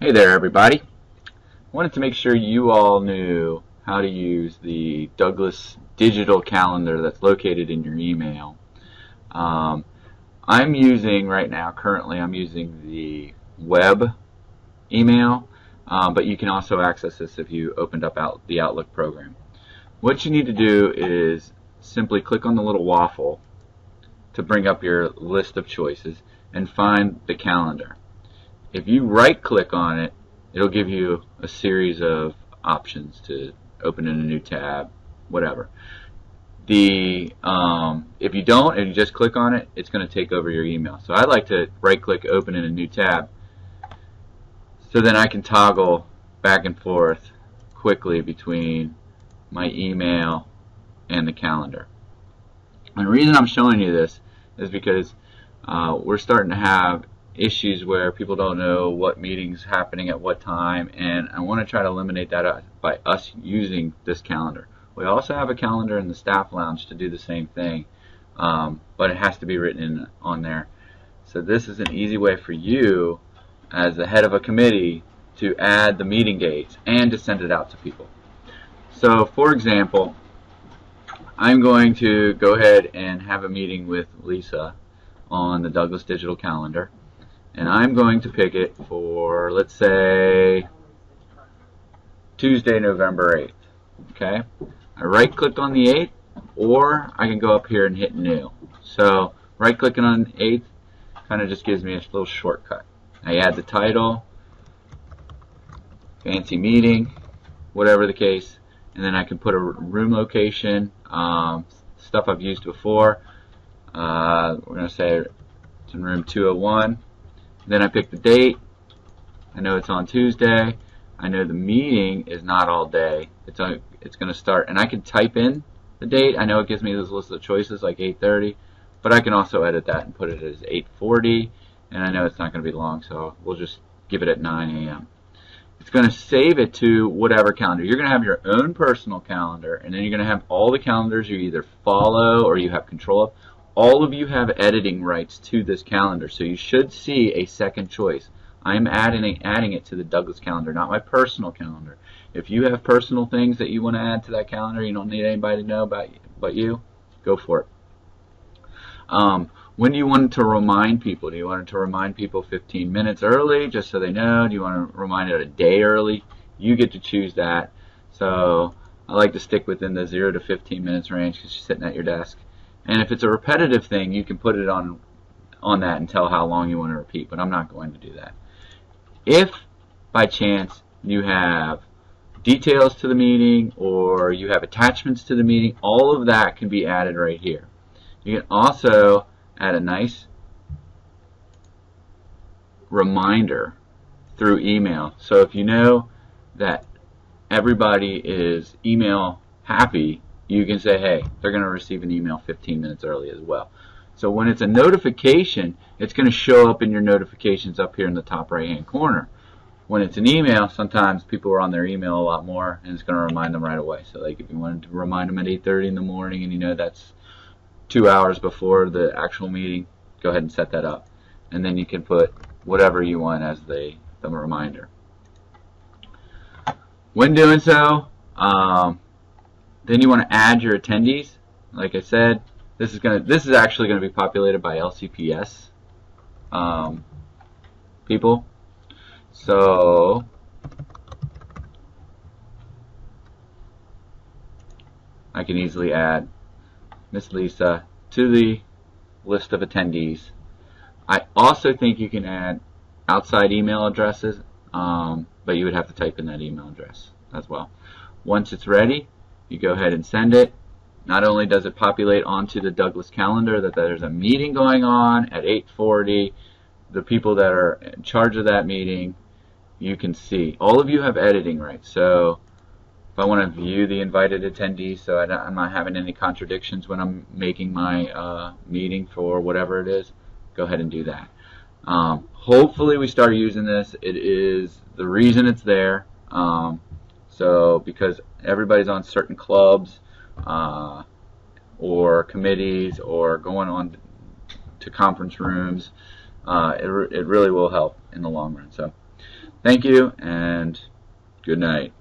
Hey there, everybody. Wanted to make sure you all knew how to use the Douglas digital calendar that's located in your email. Um, I'm using right now, currently, I'm using the web email, but you can also access this if you opened up the Outlook program. What you need to do is simply click on the little waffle to bring up your list of choices and find the calendar. If you right click on it, it'll give you a series of options to open in a new tab, whatever. If you don't and you just click on it, it's going to take over your email. So I like to right click open in a new tab so then I can toggle back and forth quickly between my email and the calendar. And the reason I'm showing you this is because we're starting to have issues where people don't know what meeting's happening at what time, and I want to try to eliminate that by us using this calendar. We also have a calendar in the staff lounge to do the same thing, but it has to be written on there. So this is an easy way for you as the head of a committee to add the meeting dates and to send it out to people. So for example, I'm going to go ahead and have a meeting with Lisa on the Douglas digital calendar. And I'm going to pick it for, let's say, Tuesday, November 8th. Okay? I right-click on the 8th, or I can go up here and hit New. So right-clicking on 8th kind of just gives me a little shortcut. I add the title, fancy meeting, whatever the case, and then I can put a room location, stuff I've used before. We're going to say it's in room 201. Then I pick the date. I know it's on Tuesday. I know the meeting is not all day. It's going to start, and I can type in the date. I know it gives me this list of choices like 8:30, but I can also edit that and put it as 8:40, and I know it's not going to be long, so we'll just give it at 9 a.m. It's going to save it to whatever calendar. You're going to have your own personal calendar, and then you're going to have all the calendars you either follow or you have control of. All of you have editing rights to this calendar, so you should see a second choice. I'm adding it to the Douglas calendar, not my personal calendar. If you have personal things that you want to add to that calendar, you don't need anybody to know about but you, go for it. When do you want to remind people? Do you want to remind people 15 minutes early just so they know? Do you want to remind it a day early? You get to choose that. So I like to stick within the 0 to 15 minutes range because you're sitting at your desk. And if it's a repetitive thing, you can put it on that and tell how long you want to repeat, but I'm not going to do that. If, by chance, you have details to the meeting or you have attachments to the meeting, all of that can be added right here. You can also add a nice reminder through email. So if you know that everybody is email happy, you can say, hey, they're going to receive an email 15 minutes early as well. So when it's a notification, it's going to show up in your notifications up here in the top right-hand corner. When it's an email, sometimes people are on their email a lot more, and it's going to remind them right away. So like if you wanted to remind them at 8:30 in the morning and you know that's 2 hours before the actual meeting, go ahead and set that up. And then you can put whatever you want as the reminder. When doing so, then you want to add your attendees. Like I said, this is actually going to be populated by LCPS people. So I can easily add Miss Lisa to the list of attendees. I also think you can add outside email addresses, but you would have to type in that email address as well. Once it's ready, you go ahead and send it. Not only does it populate onto the Douglas calendar that there's a meeting going on at 8:40, the people that are in charge of that meeting, you can see. All of you have editing rights, so if I want to view the invited attendees so I'm not having any contradictions when I'm making my meeting for whatever it is, go ahead and do that. Hopefully we start using this. It is the reason it's there. So because everybody's on certain clubs or committees or going on to conference rooms, it really will help in the long run. So Thank you, and good night.